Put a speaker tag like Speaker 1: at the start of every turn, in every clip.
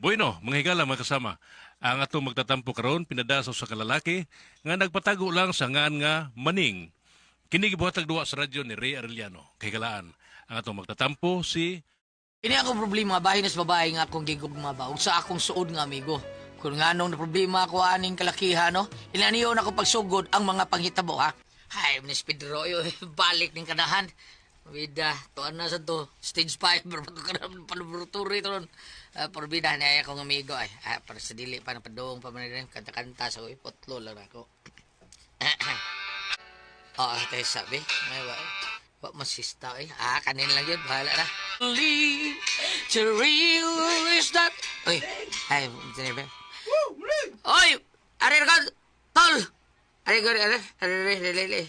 Speaker 1: Bueno, mga higala mga kasama. Ang atong magtatampo karon pinadasaw sa kalalaki nga nagpatago lang sa ngan nga maning. Kini gibuhatag duwa sa radyo ni Ray Arellano. Kay galaan, ang atong magtatampo si
Speaker 2: Ini akong problema bahin sa babae nga akong gigugma ba ug sa akong suod nga amigo. Kung nga nung na problema ako aning kalakihan no, ilaniyon ako pagsugod ang mga panghitabo ha. Hay, Miss Pedro, balik ning kanahan. Vida, tuan na sa to, stage 5, laboratory to ron. Porbida na akong amigo ay. Para sa dili pa na padong pa man rin, kanta-kanta sa ipotlo lang ako. Tayo sabi, may What masista eh. Kanin lang yun. Bahala na. Leave to realize that... Uy. Ay, sinabi. Uy! Arir ka! Tol! Arir ka! Arir.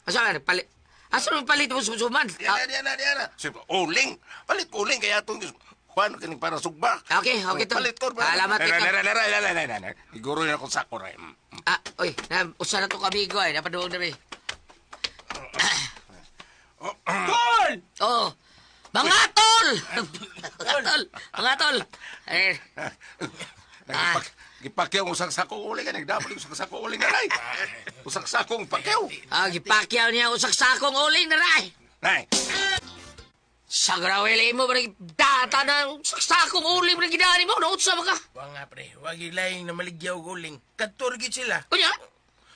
Speaker 2: Asa ka? Palit. Asa mo palit mo susuman?
Speaker 3: Diana. Uling. Palit ko uling. Kaya itong Juan, kaning para sugba.
Speaker 2: Okay to.
Speaker 3: Palit ko.
Speaker 2: Salamat ito.
Speaker 3: Iguro na akong sako rin.
Speaker 2: Uy. Usa na to kamigo ay. Napaduwag na rin.
Speaker 3: Tol!
Speaker 2: Oh. Mga tol! Mga tol!
Speaker 3: Gipakyaw usang sako uling. Nagdabal usang sako uling na rin. Usang sakong pakyaw.
Speaker 2: Gipakyaw niya usak sakong uling na rin.
Speaker 3: Nay.
Speaker 2: Sa grawele mo ba data na sakong uling na ginari mo? Naut sa mga?
Speaker 4: Wa nga pre, wag ilaing na maligyaw guling. Kadturgit sila.
Speaker 2: Kunya?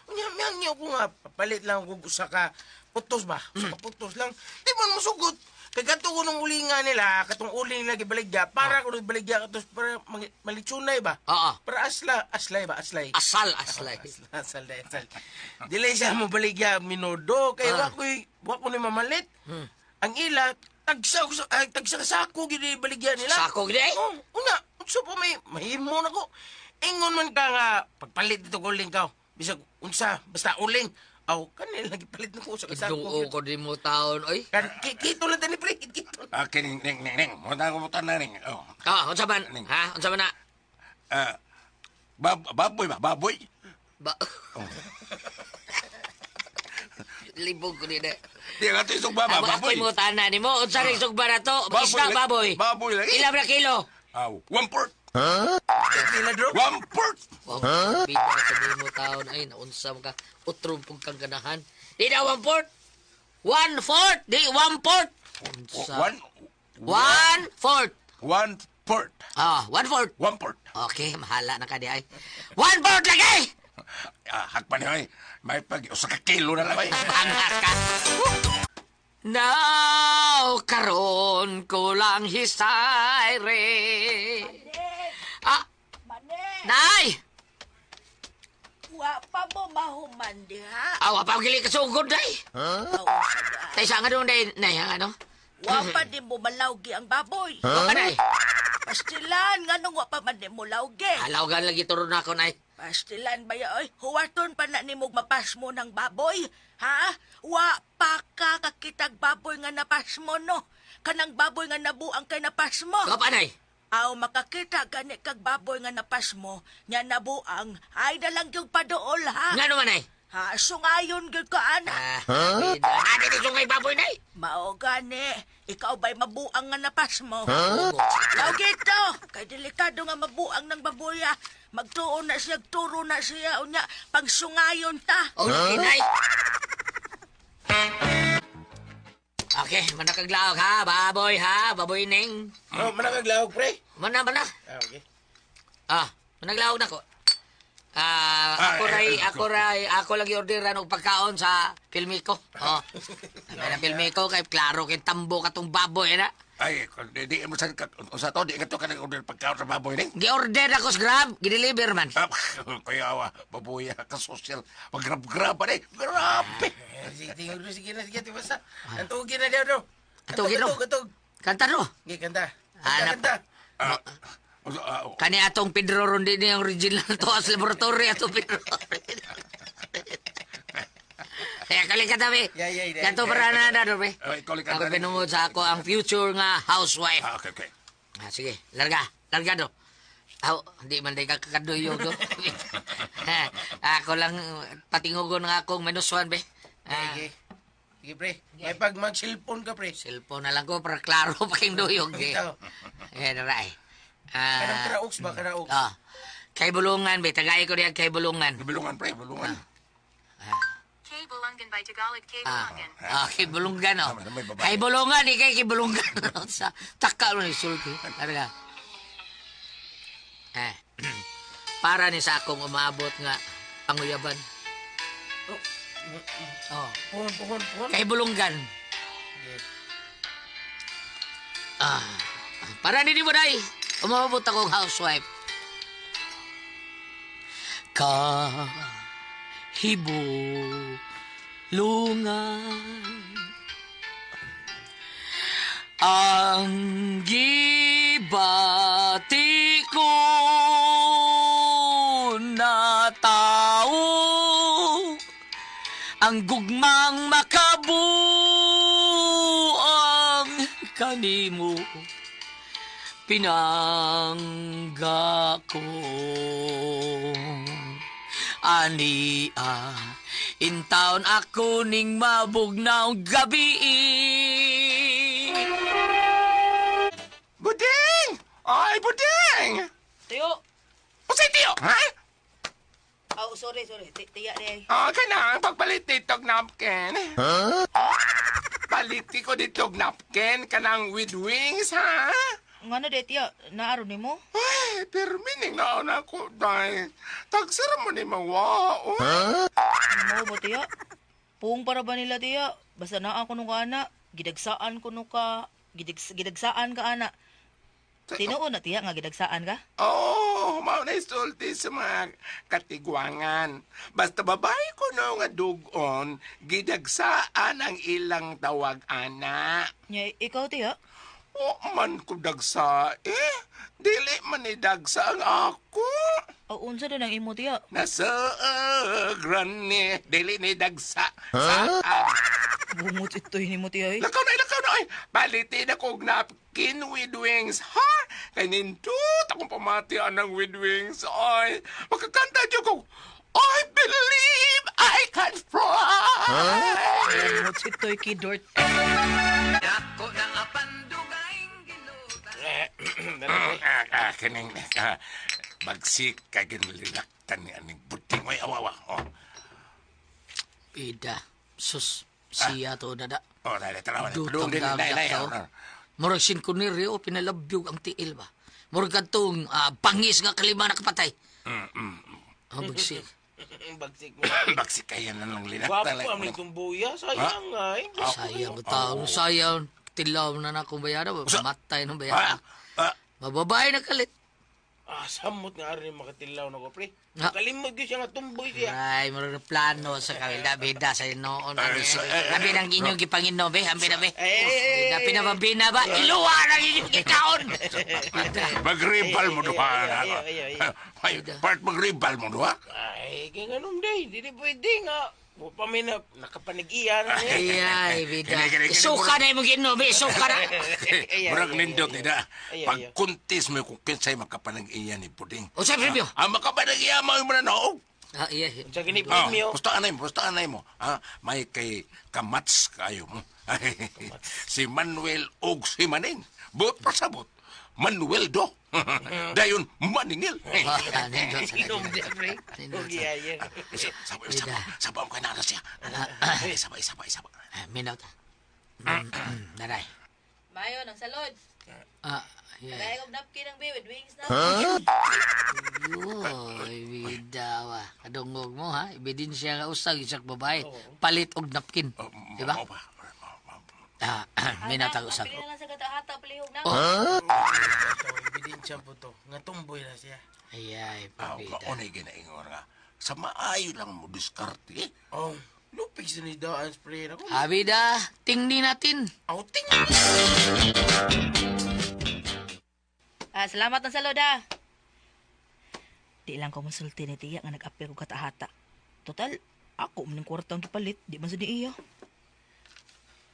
Speaker 4: Unya, miyang niyo ko nga, papalit lang ko sa ka putos ba? Sa putos lang. Di man masugot. Kaya kato ko nung ulinga nila, katong uling nila gibaligya, para ko nagbaligya katos para malitsunay ba?
Speaker 2: Oo.
Speaker 4: Para aslay ba? Aslay.
Speaker 2: Asal.
Speaker 4: Asal. Dili siya mo baligya minudo, kaya wako ni mamalit. Ang ila, tagsa sako gini baligya nila.
Speaker 2: Sako gini?
Speaker 4: Oh, una, unsa pa mahimo na ko. Ingon man ka nga, pagpalit dito uling ka. Bisag unsa, basta uling. Aw, kanil lagi palit na ko sa sako.
Speaker 2: Duo ko din mo taon, oy.
Speaker 4: Kito lang tani pre, kito.
Speaker 3: Ning. Muna ko mutan na ning.
Speaker 2: Unsa man? Ha? Unsa man na?
Speaker 3: Baboy ba? Baboy?
Speaker 2: Libog ko din eh.
Speaker 3: Di nga ito yung sugba ba?
Speaker 2: Ako'y
Speaker 3: Baboy?
Speaker 2: mo tanan ni mo. Unsa rin sugba na to? Isda, baboy.
Speaker 3: Baboy lagi.
Speaker 2: Ilang na kilo?
Speaker 3: One port.
Speaker 4: Kila dro.
Speaker 3: One port.
Speaker 2: Wow, bida sa di mo taon. Ay, naunsa mo ka. Utrom pong kang ganahan. Di na 1/4. 1/4. Di, 1/4. Unsa?
Speaker 3: One
Speaker 2: 1/4.
Speaker 3: port.
Speaker 2: 1/4.
Speaker 3: One port.
Speaker 2: Okay, mahala na ka di ay. 1/4 lagi!
Speaker 3: Hakpan niyo ay. May usa ka kilo na lang ay.
Speaker 2: Bangat ka. Now, karon ko lang hisayre. Nay!
Speaker 5: Wa pa mo mahuman diha.
Speaker 2: Awa pa gili ka sugod, day. Tay sa nga doon, day, nay, ano?
Speaker 5: Wa pa di mo malawgi ang baboy.
Speaker 2: Wa pa, day.
Speaker 5: Pastilan nga nung wa pa man di mo lawgi.
Speaker 2: Alaw lagi turo na ako, nay.
Speaker 5: Pastilan ba ya oy? Huwaton pa na nimog mapas mo ng baboy. Ha? Wa pa ka kakitag baboy nga napas mo no. Kanang baboy nga nabuang kay napas mo.
Speaker 2: Wa pa, nay.
Speaker 5: Aw makakita gani kag baboy nga napas mo, nya nabuang ay dalang yung padool ha.
Speaker 2: Nga naman, nay.
Speaker 5: Ha, sungayon gyud ka ana.
Speaker 2: Adi ni sungay baboy, nay.
Speaker 5: Mao gani, ikaw ba'y mabuang nga napas mo? Lawgi to, kay delikado nga mabuang ng baboya. Magtuon na siya, turo na siya, unya, pagsungayon ta.
Speaker 2: Nay. Okay, manakaglaog ha, baboy ning.
Speaker 4: Oh, manakaglawag pre.
Speaker 2: Mana.
Speaker 4: Okay.
Speaker 2: Managlaog na ko. Ako lagi orderan og pagkaon sa Pilmico. May na Pilmico kay klaro kay tambo katong baboy na.
Speaker 3: Ay, di mo sa to, di ka to ka order pagkaon sa baboy ning.
Speaker 2: Gi-order ako sa Grab, gideliver man.
Speaker 3: Kaya baboy ka social. Pag-grab pa rin. Grabe.
Speaker 4: Sige na, basta. Antugin na daw.
Speaker 2: Atugin no?
Speaker 4: Atug.
Speaker 2: Kanta no?
Speaker 4: Sige, kanta.
Speaker 2: Hanap.
Speaker 4: Kanta.
Speaker 2: Kani atong Pedro Rondin yung original to as laboratory atong Pedro. Kaya kali ka tabi.
Speaker 4: Yeah.
Speaker 2: Kanto para na be.
Speaker 3: Ikaw ka
Speaker 2: Ako pinungod sa ako ang future nga housewife.
Speaker 3: Okay.
Speaker 2: Sige, larga do. Hindi man day kakaduyo do. Ako lang patingugon nga akong menuswan be.
Speaker 4: Sige, pre. May pag mag-cellphone ka, pre.
Speaker 2: Cellphone na lang ko para klaro pa kayong duyog.
Speaker 4: Ito.
Speaker 2: Naray.
Speaker 4: Kanang karaoks ba, karaoks?
Speaker 2: Kay Bulungan, be. Tagay ko diyan kay Bulungan.
Speaker 3: Bulungan, pre, bulungan.
Speaker 6: Kay Bulungan by Tagalog, Kay Bulungan.
Speaker 2: Kay Bulungan, oh.
Speaker 3: May babae.
Speaker 2: Kay Bulungan, kay Bulungan. Sa taka mo ni sulti. Talaga. Para ni sa akong umabot nga panguyaban.
Speaker 4: Puhon.
Speaker 2: Kay Bulungan. Para ni mo day. Umabot akong housewife. Kahibulungan ang gibati ko na tao ang gugmang makabuang kanimo pinangga ko ania intaon ako ning mabugnaw gabi.
Speaker 3: Buding! Ay, buding!
Speaker 5: Tiyo.
Speaker 3: O si Tiyo, ha?
Speaker 5: Oh, sorry. Tiya de.
Speaker 3: Kanang pagpalit ditog napkin. Paliti ko ditog napkin, kanang with wings, ha?
Speaker 5: Ngano de tiya, naaro nimo?
Speaker 3: Ay, pero mining na ako, day. Tagsara mo ni mawao.
Speaker 5: Mo ba tiya? Puong para ba nila tiya? Basta naa ko nung ana, gidagsaan ko nung ka, gidagsaan ka ana. Tinuon na tiya nga gidagsaan ka?
Speaker 3: Oo, mao na isulti sa mga katigwangan. Basta babae ko no nga dugon, gidagsaan ang ilang tawag ana.
Speaker 5: Nya, ikaw tiya?
Speaker 3: O man ko dagsa dili man ni dagsa ang ako.
Speaker 5: O unsa din ang imo tiya?
Speaker 3: Nasa granny, dili ni dagsa. Saan?
Speaker 5: Bumot ito'y nimo tiya eh.
Speaker 3: Lakaw na. Palitin ako og napkin with wings, ha? Kay nindot akong pamatian ng with wings, ay. Magkakanta dyan ko, I believe I can fly.
Speaker 5: Bumot ito'y kidort.
Speaker 2: Dako na apandugayng
Speaker 3: Kining, bagsik ka ginlilaktan ni aning buting. Ay, awawa.
Speaker 2: Ida, sus, siya to dada.
Speaker 3: Dali, tarawan.
Speaker 2: Dutang damyak tao. Murag sinkuniryo, pinalabyog ang tiil ba? Murag katong bangis nga kalima na kapatay. Bagsik.
Speaker 4: Bagsik mo.
Speaker 3: Bagsik kaya na ng
Speaker 4: Wapo
Speaker 3: linaktan.
Speaker 4: ang tumbuya. Sayang nga eh.
Speaker 2: Sayang tao, sayang. Tilaw na na akong bayada ba? Matay ng bayada. Mababae na kalit.
Speaker 4: Samot nga rin makatilaw na ko, pre.
Speaker 2: Ha?
Speaker 4: Kalimod ko siya nga tumboy siya.
Speaker 2: Ay, murag na plano sa kawil. Bida sa noon. Labi ng inyong gipangino, be. Ambi na, be. Dapi na mabina ba? Iluwa ng inyong gikaon.
Speaker 3: Magribal mo duha. Ay, part magribal mo duha.
Speaker 4: Ay, kaya ganun day. Hindi pwede nga. Upang may nakapanag-iya na niya.
Speaker 2: Ay, bida. Isuka na yung gino, be. Isuka na.
Speaker 3: Murag nindot nila. Pagkuntis mo kung kinsay makapanag-iya ni Puding.
Speaker 2: O, sa premyo.
Speaker 3: Ang makapanag-iya mo yung mananaog.
Speaker 2: Iya.
Speaker 4: Sa ginipremyo.
Speaker 3: Gusto anay mo. May kay kamats kayo mo. Si Manuel og si Maning. Bot pasabot. Manuel do. Dayon maningil.
Speaker 4: Inom di, pre.
Speaker 3: Sabay mo ka na siya. Sabay.
Speaker 2: Minot. Daray.
Speaker 5: Mayo, nang salod. Kaya kong napkin ng with wings na.
Speaker 2: Yoy, bida wa. Kadungog mo, ha? Ebidensya nga usag isak babae. Palit og napkin. Diba? Minatag usag.
Speaker 5: Pili na lang sa katahata, palihog na.
Speaker 4: Ebidensya po to. Nga tumboy na siya.
Speaker 2: Ay, pabida.
Speaker 3: Unay ginaingon nga. Sa maayo lang mo diskarte.
Speaker 4: Oh, lupig sa nidaan spray na ko.
Speaker 2: Abida, tingni natin.
Speaker 4: Outing!
Speaker 5: Salamat ng salod, ha. Di lang ko masulti ni tiya nga nag-apir ko katahata. Total, ako maning kwartang gipalit. Di man sa di iya.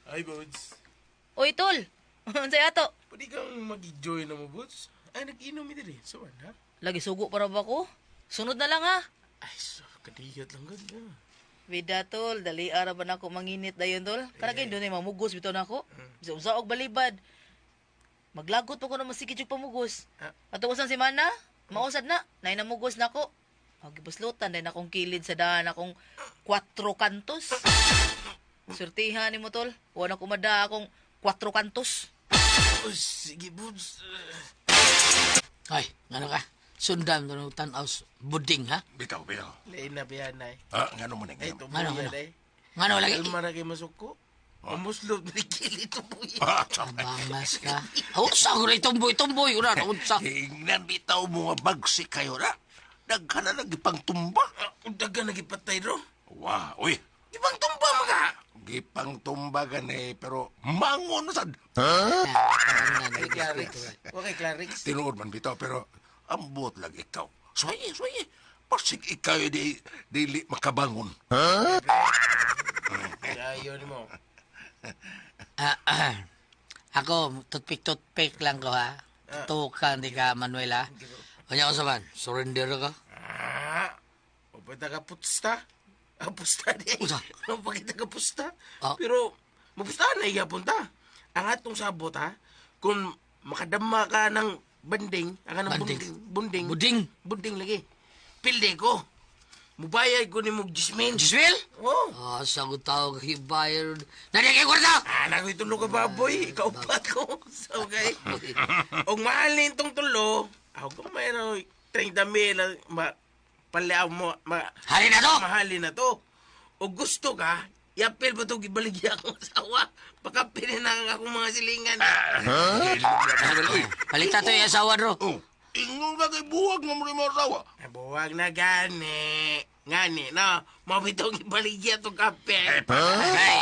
Speaker 4: Ay, Bods.
Speaker 5: Uy, tol! Unsay ato?
Speaker 4: Pwede kang mag-enjoy na mo, Bods. Ay, nag-inom ito rin. So, ha?
Speaker 5: Lagi sugo para ba ko? Sunod na lang, ha?
Speaker 4: Ay, so, kadiyot lang ganda.
Speaker 5: Bida, tol. Dali ara ba na ako manginit dayon, tol? Para kayo doon ay mamugos bitaw na ako. Bisa og balibad.
Speaker 7: Maglagot pa ko naman sige yung pamugos.
Speaker 4: Ah.
Speaker 7: Patugusan si Mana, mausad na. Nay namugos na ko. Pagibuslutan, dahil akong kilid sa daan akong 4 kantos. Surtihan ni mo, tol. Wala ko mada akong 4 kantos.
Speaker 4: Oh, sige, Buds.
Speaker 2: Ay, ano ka? Sundan ko ng tanaw buding, ha?
Speaker 3: Bitaw, bitaw.
Speaker 4: Lain na ba yan, ay?
Speaker 3: Ah, ngano mo ning
Speaker 4: Ay,
Speaker 3: ngano?
Speaker 4: ito
Speaker 2: Ano,
Speaker 4: po yan,
Speaker 2: ano?
Speaker 4: ay.
Speaker 2: Nga na, lagi.
Speaker 4: Kalma na kayo masuko. Amuslot, naligili ito po yan.
Speaker 3: Ah, tsaka.
Speaker 2: Abangas ka. Unsa ko na itumboy, ura na, unsa.
Speaker 3: Tingnan bitaw mo nga bagsi kayo na. Daghan na lagi pang tumba.
Speaker 4: Ang daga nagipatay, ro.
Speaker 3: Wow, uy.
Speaker 4: Ibang tumba, mga.
Speaker 3: Gipang tumba gani, pero mangon sad.
Speaker 4: Ay, Clarix. Okay, Clarix.
Speaker 3: Tinuod man bitaw, pero ambot lang ikaw. Suwaye, suwaye. Pasig ikaw dili makabangon.
Speaker 4: Ayaw mo.
Speaker 2: Ako, toothpick lang ko, ha? Tukan, di ka, Manuel, ha? Kanya ko saman, surrender ka.
Speaker 4: O ba taga pusta? Pusta di.
Speaker 2: Pusta?
Speaker 4: Ano pa kita ka pusta?
Speaker 2: Ah.
Speaker 4: Pero, mapustahan na iya punta. Ang atong sabot, ha? Kung makadama ka ng banding, ang ng
Speaker 2: Banding?
Speaker 4: bunding.
Speaker 2: Buding?
Speaker 4: Bunding lagi. Pilde ko. Mubayad ko ni mo Gismin.
Speaker 2: Giswell?
Speaker 4: Oh.
Speaker 2: Sagot tao kay buyer. Nadi kay kwarta!
Speaker 4: Anak ko itulog ka baboy. Ikaw pa ko. So, okay. Og mahalin tong tulo, ako kung mayroon 30 mil palaw mo,
Speaker 2: Hari na to!
Speaker 4: mahalin na to. O gusto ka, yapil ba ito gibaligya akong asawa? Pakapilin na akong mga silingan.
Speaker 3: Uy.
Speaker 2: Palita to yung asawa, bro.
Speaker 3: Oh, ingon ka kay buwag nga mo rin mga asawa.
Speaker 4: Buwag na gani. Ngani, no? Mabitong ibaligya itong kape.
Speaker 2: Ay,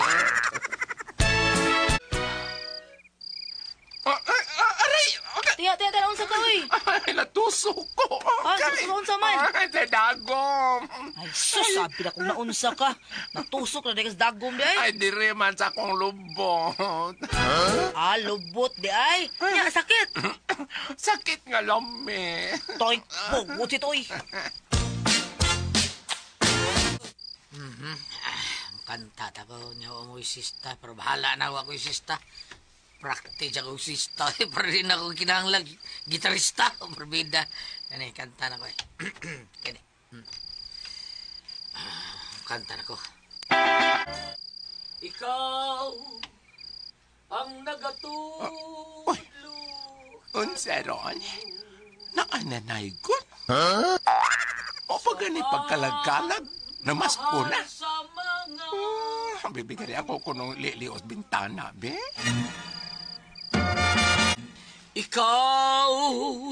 Speaker 3: Aray! Okay.
Speaker 7: Tiya, unsa ka, uy?
Speaker 3: Ay, natusok ko.
Speaker 7: Ah, unsa man?
Speaker 3: Ay, dagom.
Speaker 7: Ay, sus, sabi na kung naunsa ka. Natusok na dekas dagom di ay.
Speaker 3: Ay, dire man sa akong lubot.
Speaker 7: Ah, lubot di ay. Nya, sakit.
Speaker 3: Sakit nga lami.
Speaker 7: Toy, pugot si Toy.
Speaker 2: kanta ako niya mo sista, pero bahala na ako sista. Practice ako sista, pero rin ako kinahanglang gitarista o perbida. Kani, kanta na ko eh. Kani. Kanta na ko. Ikaw ang nagatulog.
Speaker 3: Unsa ron? Naananay ko? O pa gani pagkalagkalag? Namas ko na?
Speaker 2: Sa mga
Speaker 3: Bibigyan ako kunong lilios bintana, be?
Speaker 2: ikaw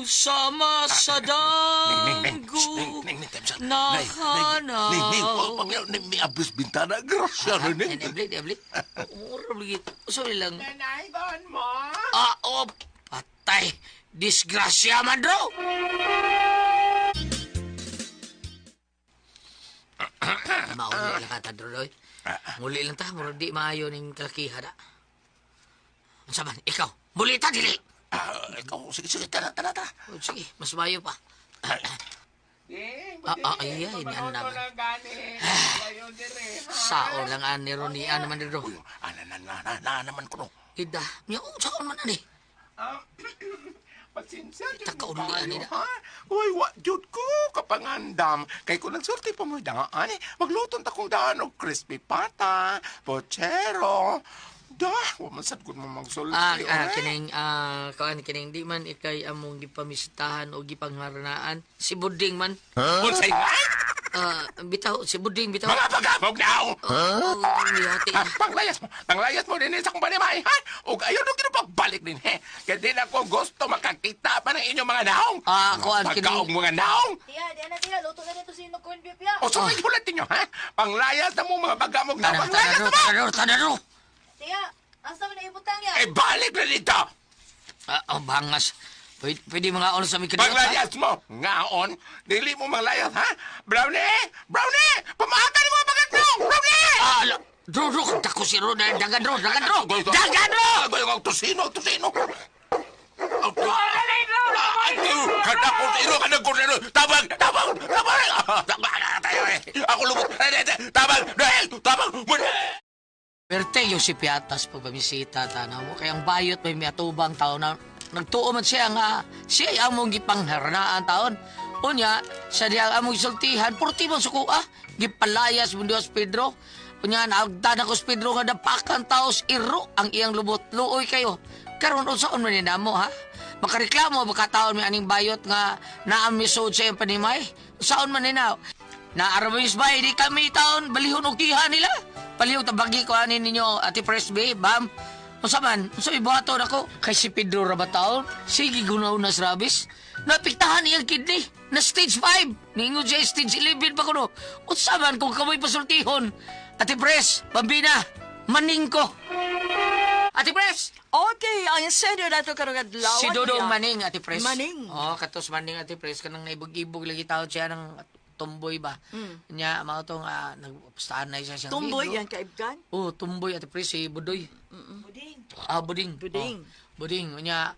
Speaker 2: sama sa danggo nahanaw.
Speaker 3: May abis bintana, grasya na ning.
Speaker 2: Ebli. Mura bligit. Sorry lang.
Speaker 3: Nanay, doon mo?
Speaker 2: Patay. Disgrasya man, bro. Mauli lang ka, Tadroy. Muli lang ta. Mura di maayo ng kalakihan, ha? Ang saman, ikaw. Muli ta, dili.
Speaker 3: Ikaw, sige, tara.
Speaker 2: Oh, sige, mas mayo pa. Ay, ini naman. Sao lang ani Ronian naman dito.
Speaker 3: Na naman ko no.
Speaker 2: Ida, niya sao man ani.
Speaker 3: Pasensya,
Speaker 2: Takaulian nila.
Speaker 3: ha? Uy, wa, jud ko, kapangandam. Kay ko nagsurti pa mo daan, magluton ta kong daan og crispy pata, pochero. Dah, wamasad ko mo magsulti.
Speaker 2: Kining di man ikay among gipamistahan o gipangharanaan. Si Buding man.
Speaker 3: Unsay nga?
Speaker 2: Bitaw, si Buding bitaw.
Speaker 3: Mga pagamog na ako.
Speaker 2: Miyati.
Speaker 3: Panglayas mo din sa kong banimay, ha? O ayaw nung kinapagbalik din, he. Kaya di na ko gusto makakita pa ng inyong mga naong.
Speaker 2: Kuan
Speaker 3: Pagkaog
Speaker 2: kining.
Speaker 3: mga naong.
Speaker 7: Tiya, luto na dito sino corn beef ya.
Speaker 3: O sabay hulat ninyo, ha? Panglayas na mo mga bagamog na. Panglayas na mo!
Speaker 2: Tanaro.
Speaker 7: Tiya, asa man na ibutang ya?
Speaker 3: Eh, balik na dito!
Speaker 2: Bangas. Pwede mga on sa mi kadto.
Speaker 3: Panglayas mo! Ngaon, dili mo manglayas, ha? Brownie! Brownie! Pamahakan mo ang bagat mo! Brownie!
Speaker 2: Dro, dako si Ro, dagan Ro.
Speaker 3: Dagan mo! Tusino! Kada ko sino! Tabang! Ako lubot! Tabang!
Speaker 2: Perte yung si Piatas pag bamisita tanaw mo. Kaya ang bayot may miatubang tao na nagtuo man siya nga siya ay among gipangharanaan taon. Unya, sa diya among sultihan, purti man suko gipalayas mo Dios Pedro. Unya, naagdan ako sa Pedro nga dapakan taos iro ang iyang lubot. Luoy kayo. Karon unsaon man namo ha? Makareklamo makataon mi aning bayot nga naamisod sa iyang panimay. Unsaon man ninaw? Naarabis ba di kami taon balihon og kiha nila? Palihog tabagi ko ani ninyo Ate Presby, bam. Unsa man? Unsa ibuhaton ako? Kay si Pedro ra ba taon? Sige gunaw na sa rabis. Napiktahan iyang kidney na stage 5. Ningon siya stage 11 pa kuno. Unsa man kung kamoy pasultihon? Ate Pres, Bambina, maning ko. Ate Pres!
Speaker 8: Okay, ang senior na ito karong adlaw.
Speaker 2: Si Dodong Maning, Ate Pres.
Speaker 8: Maning.
Speaker 2: Oo, katos Maning, Ate Pres. Kanang naibog-ibog lagi tao siya ng tumboy ba. Nya, mga itong nagpustaan na siya siyang
Speaker 8: Tumboy
Speaker 2: libro.
Speaker 8: yan kaibgan.
Speaker 2: Oo, tumboy, Ate Pres, si Budoy.
Speaker 7: Buding.
Speaker 2: Buding.
Speaker 8: Buding.
Speaker 2: Buding. Nya,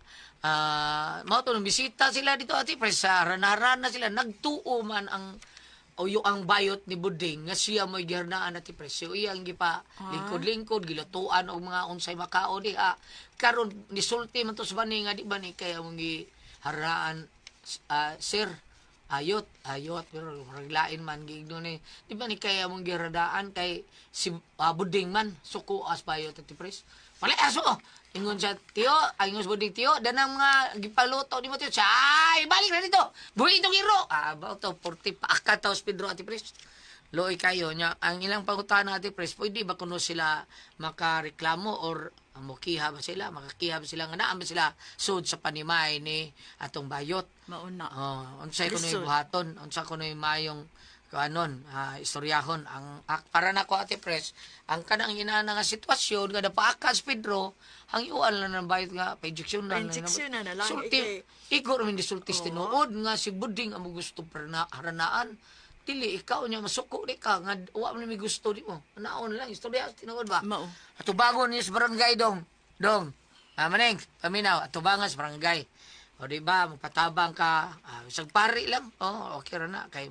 Speaker 2: mga itong bisita sila dito, Ate Pres. Ranaran na sila. Nagtuo man ang bayot ni Buding nga siya mo'y gihernaan Ate Pres. So, iyang gipa lingkod-lingkod, gilatuan o mga unsay makao diha. Karon nisulti man to sa bani nga di ba ni kaya mong giharaan sir ayot pero raglain man gigno ni di ba ni kaya mong giradaan kay si Buding man suko as bayot Ate Pres. Pali aso ingon siya tiyo ingon sa Buding tiyo danang mga gipaluto ni mo tiyo ay balik na dito buhi itong iro ba to 40 pa taos Pedro Ate Pres. Loy kayo nya ang ilang pangutana Ate Pres pwede ba kuno sila makareklamo or mukiha ba sila makakiha ba sila nga naa ba sila sud sa panimay ni atong bayot.
Speaker 8: Mauna.
Speaker 2: Unsay kuno
Speaker 8: Lisod.
Speaker 2: buhaton unsa kuno mayong kanon istoryahon ang para nako Ate Pres ang kanang inaana nga sitwasyon nga napaakas Pedro ang iuan lang ng bayot nga pa-injection na
Speaker 8: Pa-injection na lang,
Speaker 2: sulti igor man disultis tinuod nga si Buding ang gusto haranaan dili ikaw niya masuko di ka nga wa man mi gusto di mo naon lang istorya tinuod ba
Speaker 8: Mao.
Speaker 2: atubangon niya sa barangay dong maning paminaw atubangan sa barangay o di ba magpatabang ka isang pari lang okay ra na kay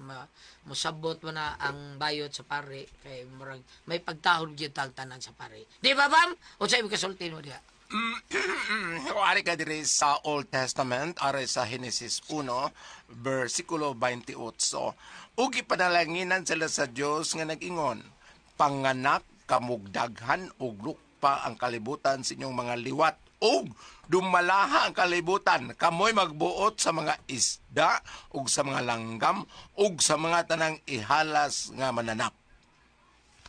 Speaker 2: musabot mo na ang bayot sa pari kay murag may pagtahod gyud tag tanan sa pari di ba bam unsay kasulti mo diha.
Speaker 3: Ari ka diri sa Old Testament, ari sa Genesis 1, versikulo 28. Ugi panalanginan sila sa Dios nga nag-ingon, panganak kamugdaghan ug lukpa ang kalibutan sa inyong mga liwat ug dumalaha ang kalibutan kamoy magbuot sa mga isda ug sa mga langgam ug sa mga tanang ihalas nga mananap.